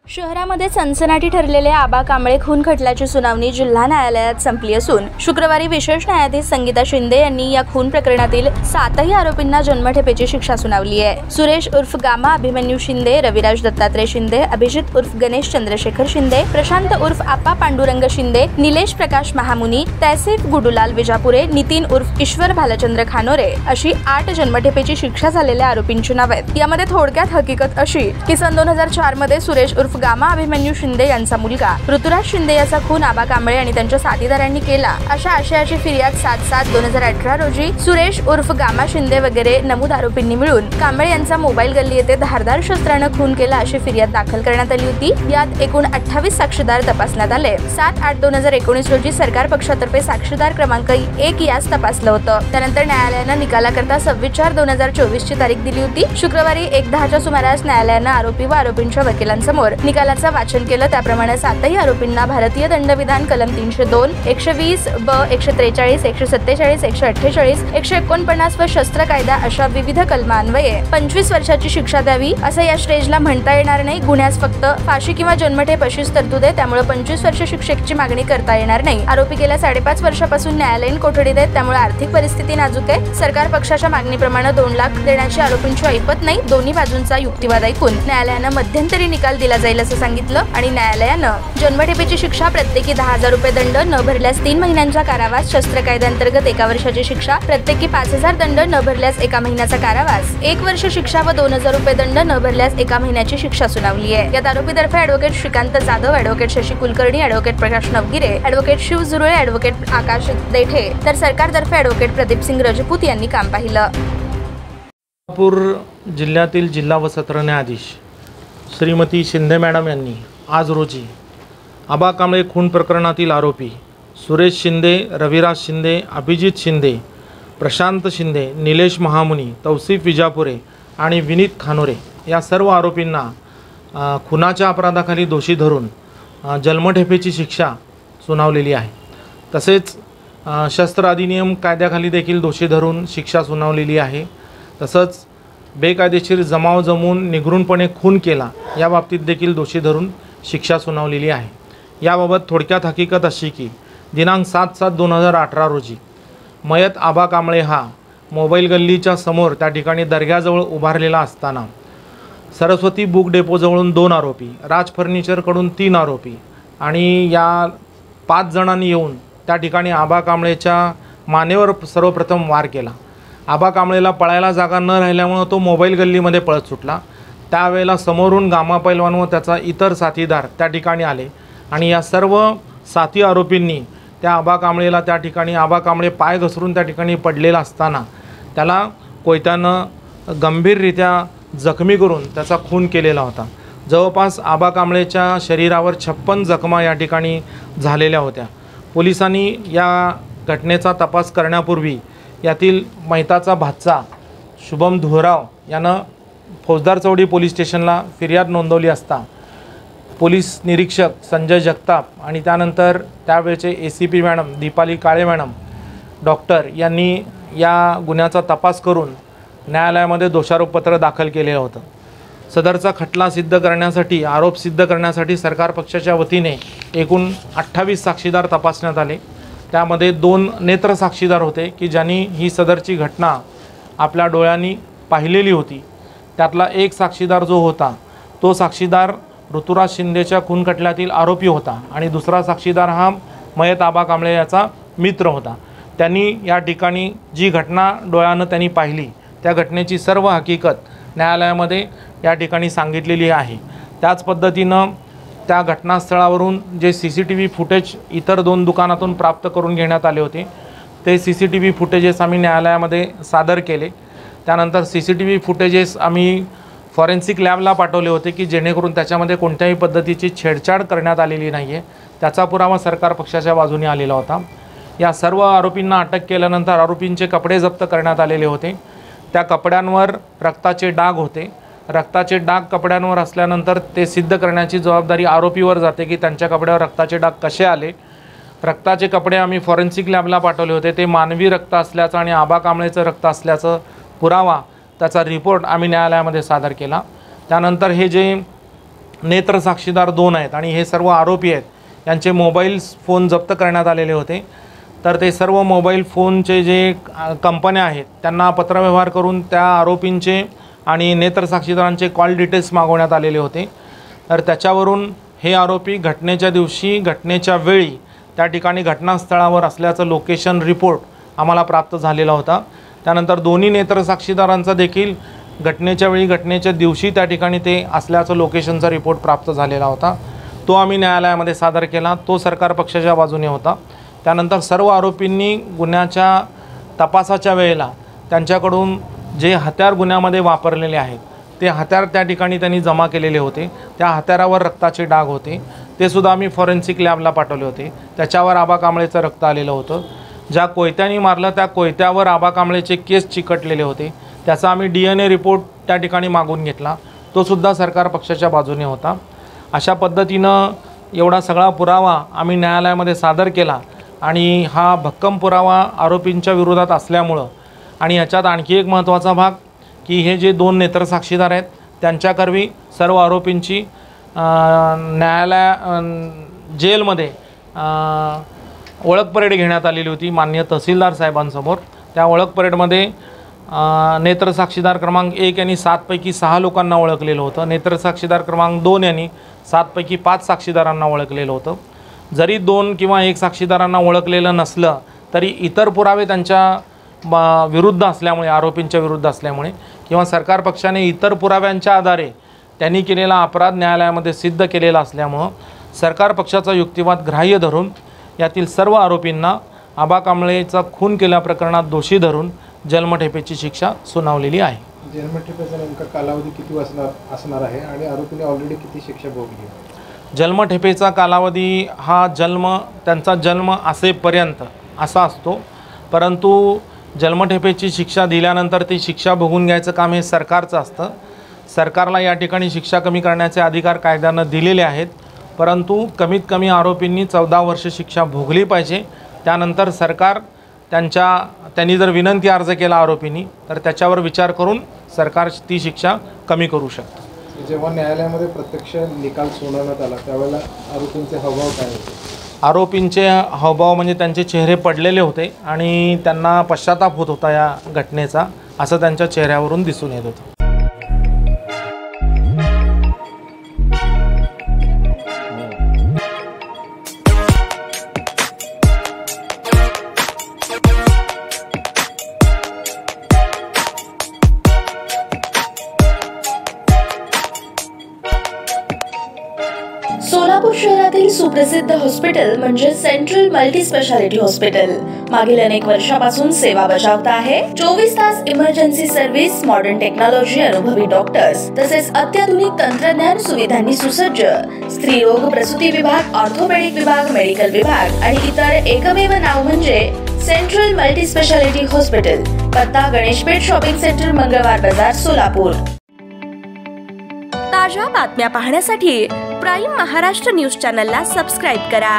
शहरामध्ये सनसनाटी ठरलेले आबा कांबळे खून खटल्याची सुनावणी जिल्हा न्यायालयात संपली असून शुक्रवारी विशेष न्यायाधीश संगीता शिंदे यांनी या खून प्रकरणातील 7ही आरोपींना जन्मठेपेची शिक्षा सुनावली आहे। सुरेश उर्फ गामा अभिमन्यू शिंदे, रविराज दत्तात्रय शिंदे, अभिजित उर्फ गणेश चंद्रशेखर शिंदे, प्रशांत उर्फ आप्पा पांडुरंग शिंदे, निलेश प्रकाश महामुनी, तैसीफ गुडुलाल विजापुरे, नितीन उर्फ ईश्वर भालचंद्र खानोरे अशी 8 जन्मठेपेची शिक्षा झालेल्या आरोपींची नावे आहेत। यामध्ये थोडक्यात हकीकत अशी की सन 2004 मध्ये सुरेश उर्फ गामा अभिमन्यू शिंदे यांचा मुलगा ऋतुराज शिंदे याचा खून आबा कांबळे आणि त्यांच्या साथीदारांनी केला अशा आशयाची फिर्याद 7/7/2018 रोजी सुरेश उर्फ गामा शिंदे वगैरे नमूद आरोपींनी मिळून कांबळे यांचा मोबाईल गल्ली येथे धारदार शस्त्राने खून केला अशी फिर्याद दाखल करण्यात आली होती। यात एकूण 28 साक्षीदार तपासण्यात आले। 7/8/2019 रोजी सरकार पक्षातर्फे साक्षीदार क्रमांक 1 यास तपासलं होतं। त्यानंतर न्यायालयाने निकालाकरता 26/4/2024 ची तारीख दिली होती। शुक्रवारी 1:10 च्या सुमारास न्यायालयाने आरोपी व आरोपींच्या वकिलांसमोर निकालाचं वाचन केलं। त्याप्रमाणे 7ही आरोपींना भारतीय दंडविधान कलम 302, 120 ब, 143, 147, 148, 149 व शस्त्र कायदा अशा विविध कलमान्वये 25 वर्षाची शिक्षा द्यावी असं या स्टेजला म्हणता येणार नाही। गुन्ह्यास फक्त फाशी किंवा जन्मठेप अशीच तरतूद आहे, त्यामुळे 25 वर्ष शिक्षेची मागणी करता येणार नाही। आरोपी गेल्या 5.5 वर्षापासून न्यायालयीन कोठडीत आहेत, त्यामुळे आर्थिक परिस्थिती नाजूक आहे। सरकार पक्षाच्या मागणीप्रमाणे 2 लाख देण्याची आरोपींची ऐपत नाही। दोन्ही बाजूंचा युक्तिवाद ऐकून न्यायालयाने मध्यंतरी निकाल दिला जाईल असं सांगितलं आणि न्यायालयानं जन्मठेपेची शिक्षा प्रत्येकी 10,000 रुपये दंड, न भरल्यास 3 महिन्यांचा कारावास, शस्त्र कायद्याअंतर्गत 1 वर्षाची शिक्षा, प्रत्येकी 5,000 दंड, न भरल्यास 1 महिन्याचा कारावास, 1 वर्ष शिक्षा व 2,000 रुपये दंड, न भरल्यास 1 महिन्याची शिक्षा सुनावली आहे। यात आरोपीतर्फे advocate Shrikant Jadhav, advocate Shashi Kulkarni, advocate Prakash Navgire, advocate Shiv Zurale, advocate Akash Dethe तर सरकारतर्फे ॲडव्होकेट प्रदीप सिंग राजपूत यांनी काम पाहिलं। नागपूर जिल्ह्यातील जिल्हा व सत्र न्यायाधीश श्रीमती शिंदे मॅडम यांनी आज रोजी आबा कांबळे खून प्रकरणातील आरोपी सुरेश शिंदे, रविराज शिंदे, अभिजित शिंदे, प्रशांत शिंदे, निलेश महामुनी, तौसीफ विजापुरे आणि विनीत खानोरे या सर्व आरोपींना खुनाच्या अपराधाखाली दोषी धरून जन्मठेपेची शिक्षा सुनावलेली आहे। तसेच शस्त्र अधिनियम कायद्याखाली देखील दोषी धरून शिक्षा सुनावलेली आहे। तसंच बेकायदेशीर जमाव जमवून निगरूनपणे खून केला या बाबतीत देखील दोषी धरून शिक्षा सुनावलेली आहे। याबाबत थोडक्यात हकीकत अशी की दिनांक 7/7/2018 रोजी मयत आबा कांबळे हा मोबाईल गल्लीच्या समोर त्या ठिकाणी दर्ग्याजवळ उभारलेला असताना सरस्वती बुक डेपोजवळून 2 आरोपी, राज फर्निचरकडून 3 आरोपी आणि या 5 जणांनी येऊन त्या ठिकाणी आबा कांबळेच्या मानेवर सर्वप्रथम वार केला। आबा कांबळेला पळायला जागा न राहिल्यामुळे तो मोबाईल गल्लीमध्ये पळत सुटला। त्यावेळेला समोरून गामा पैलवान व त्याचा इतर साथीदार त्या ठिकाणी आले आणि या सर्व साथी आरोपींनी त्या आबा कांबळेला त्या ठिकाणी आबा कांबळे पाय घसरून त्या ठिकाणी पडलेला असताना त्याला कोयत्यानं गंभीररित्या जखमी करून त्याचा खून केलेला होता। जवळपास आबा कांबळेच्या शरीरावर 56 जखमा या ठिकाणी झालेल्या होत्या। पोलिसांनी या घटनेचा तपास करण्यापूर्वी यातील मैताचा भाचा शुभम धुराव यानं फौजदार चौडी पोलीस स्टेशनला फिर्याद नोंदवली असता पोलीस निरीक्षक संजय जगताप आणि त्यानंतर त्यावेळचे ACP मॅडम दीपाली काळे मॅडम डॉक्टर यांनी या गुन्ह्याचा तपास करून न्यायालयामध्ये दोषारोपपत्र दाखल केलेलं होतं। सदरचा खटला सिद्ध करण्यासाठी, आरोप सिद्ध करण्यासाठी सरकार पक्षाच्या वतीने एकूण 28 साक्षीदार तपासण्यात आले। त्यामध्ये 2 नेत्र साक्षीदार होते की ज्यांनी ही सदरची घटना आपल्या डोळ्यांनी पाहिलेली होती। त्यातला एक साक्षीदार जो होता तो साक्षीदार ऋतुराज शिंदेच्या खून खटल्यातील आरोपी होता आणि दुसरा साक्षीदार हा मयत आबा कांबळे याचा मित्र होता। त्यांनी या ठिकाणी जी घटना डोळ्यानं त्यांनी पाहिली त्या घटनेची सर्व हकीकत न्यायालयामध्ये या ठिकाणी सांगितलेली आहे। त्याच पद्धतीनं त्या घटनास्थळावरून जे CCTV फुटेज इतर 2 दुकानातून प्राप्त करून घेण्यात आले होते ते CCTV फुटेजेस आम्ही न्यायालयामध्ये सादर केले। त्यानंतर CCTV फुटेजेस आम्ही फॉरेन्सिक लॅबला पाठवले होते की जेणेकरून त्याच्यामध्ये कोणत्याही पद्धतीची छेडछाड करण्यात आलेली नाही आहे, त्याचा पुरावा सरकार पक्षाच्या बाजूने आलेला होता। या सर्व आरोपींना अटक केल्यानंतर आरोपींचे कपडे जप्त करण्यात आलेले होते। त्या कपड्यांवर रक्ताचे डाग होते। रक्ताचे डाग कपड्यांवर असल्यानंतर ते सिद्ध करण्याची जबाबदारी आरोपीवर जाते की त्यांच्या कपड्यावर रक्ताचे डाग कसे आले। रक्ताचे कपडे आम्ही फॉरेन्सिक लॅबला पाठवले होते, ते मानवी रक्त असल्याचं आणि आबा कांबळेचं रक्त असल्याचं पुरावा त्याचा रिपोर्ट आम्ही न्यायालयामध्ये सादर केला। त्यानंतर हे जे नेत्र साक्षीदार 2 आहेत आणि हे सर्व आरोपी आहेत. यांचे मोबाईल फोन जप्त करण्यात आलेले होते. तर ते सर्व मोबाईल फोनचे जे कंपन्या आहेत त्यांना पत्रव्यवहार करून त्या आरोपींचे आणि नेत्र साक्षीदारांचे कॉल डिटेल्स मागवण्यात आलेले होते. तर त्याच्यावरून हे आरोपी घटनेच्या दिवशी घटनेच्या वेळी त्या ठिकाणी घटनास्थळावर असल्याचं लोकेशन रिपोर्ट आम्हाला प्राप्त झालेला होता. त्यानंतर दोन्ही नेत्र साक्षीदारांचा देखील घटनेच्या वेळी घटनेच्या दिवशी त्या ठिकाणी ते असल्याचं लोकेशनचा रिपोर्ट प्राप्त झालेला होता. तो आम्ही न्यायालयामध्ये सादर केला. तो सरकार पक्षाच्या बाजूने होता. त्यानंतर सर्व आरोपींनी गुन्ह्याच्या तपासाच्या वेळेला त्यांच्याकडून जे हत्यार गुन्ह्यामध्ये वापरलेले आहेत ते हत्यार त्या ठिकाणी त्यांनी जमा केलेले होते. त्या हत्यारावर रक्ताचे डाग होते. ते सुद्धा आम्ही फॉरेन्सिक लॅबला पाठवले होते. त्याच्यावर आबा कांबळेचं रक्त आलेलं होतं. ज्या कोयत्याने मारलं त्या कोयत्यावर आबा कांबळेचे केस चिकटलेले होते. त्याचा आम्ही DNA रिपोर्ट त्या ठिकाणी मागून घेतला. तो सुद्धा सरकार पक्षाच्या बाजूने होता. अशा पद्धतीनं एवढा सगळा पुरावा आम्ही न्यायालयामध्ये सादर केला आणि हा भक्कम पुरावा आरोपींच्या विरोधात असल्यामुळं आणि याच्यात आणखी एक महत्त्वाचा भाग की हे जे 2 नेत्र साक्षीदार आहेत त्यांच्याकरवी सर्व आरोपींची जेलमध्ये ओळख परेड घेण्यात आलेली होती माननीय तहसीलदार साहेबांसमोर. त्या ओळख परेडमध्ये नेत्र साक्षीदार क्रमांक 1 यांनी 7 पैकी 6 लोकांना ओळखलेलं होतं. नेत्र साक्षीदार क्रमांक 2 यांनी 7 पैकी 5 साक्षीदारांना ओळखलेलं होतं. जरी 2 किंवा 1 साक्षीदारांना ओळखलेलं नसलं तरी इतर पुरावे त्यांच्या विरुद्ध असल्यामुळे आरोपींच्या विरुद्ध असल्यामुळे किंवा सरकार पक्षाने इतर पुराव्यांच्या आधारे त्यांनी केलेला अपराध न्यायालयामध्ये सिद्ध केलेला असल्यामुळं सरकार पक्षाचा युक्तिवाद ग्राह्य धरून यातील सर्व आरोपींना आबा कांबळेचा खून केल्या प्रकरणात दोषी धरून जन्मठेपेची शिक्षा सुनावलेली आहे. जन्मठेपेचा नेमका कालावधी किती असणार आहे आणि आरोपीने ऑलरेडी किती शिक्षा भोगली? जन्मठेपेचा कालावधी हा त्यांचा जन्म असेपर्यंत असा असतो. परंतु जन्मठेपेची शिक्षा दिल्यानंतर ती शिक्षा भोगून घ्यायचं काम हे सरकारचं असतं. सरकारला या ठिकाणी शिक्षा कमी करण्याचे अधिकार कायद्यानं दिलेले आहेत. परंतु कमीत कमी आरोपींनी 14 वर्ष शिक्षा भोगली पाहिजे. त्यानंतर सरकार त्यांनी जर विनंती अर्ज केला आरोपींनी तर त्याच्यावर विचार करून सरकार ती शिक्षा कमी करू शकतं. जेव्हा न्यायालयामध्ये प्रत्यक्ष निकाल सुनावण्यात आला त्यावेळेला आरोपींचे हावभाव काय होते? आरोपींचे हावभाव म्हणजे त्यांचे चेहरे पडलेले होते आणि त्यांना पश्चाताप होत होता या घटनेचा, असं त्यांच्या चेहऱ्यावरून दिसून येत होतं. सोलापूर शहरातील सुप्रसिद्ध हॉस्पिटल म्हणजे सेंट्रल मल्टी स्पेशालिटी हॉस्पिटल मागील अनेक वर्षापासून सेवा बजावत आहे. 24 तास इमर्जन्सी सर्व्हिस, मॉडर्न टेक्नॉलॉजी, अनुभवी डॉक्टर्स तसेच अत्याधुनिक तंत्रज्ञान सुविधांनी सुसज्ज स्त्रीरोग प्रसूती विभाग, ऑर्थोपेडिक विभाग, मेडिकल विभाग आणि इतर एकमेव नाव म्हणजे सेंट्रल मल्टी स्पेशालिटी हॉस्पिटल. पत्ता गणेशपेठ शॉपिंग सेंटर, मंगळवार बाजार, सोलापूर. ताज्या बातम्या पाहण्यासाठी प्राईम महाराष्ट्र न्यूज चॅनलला सबस्क्राईब करा.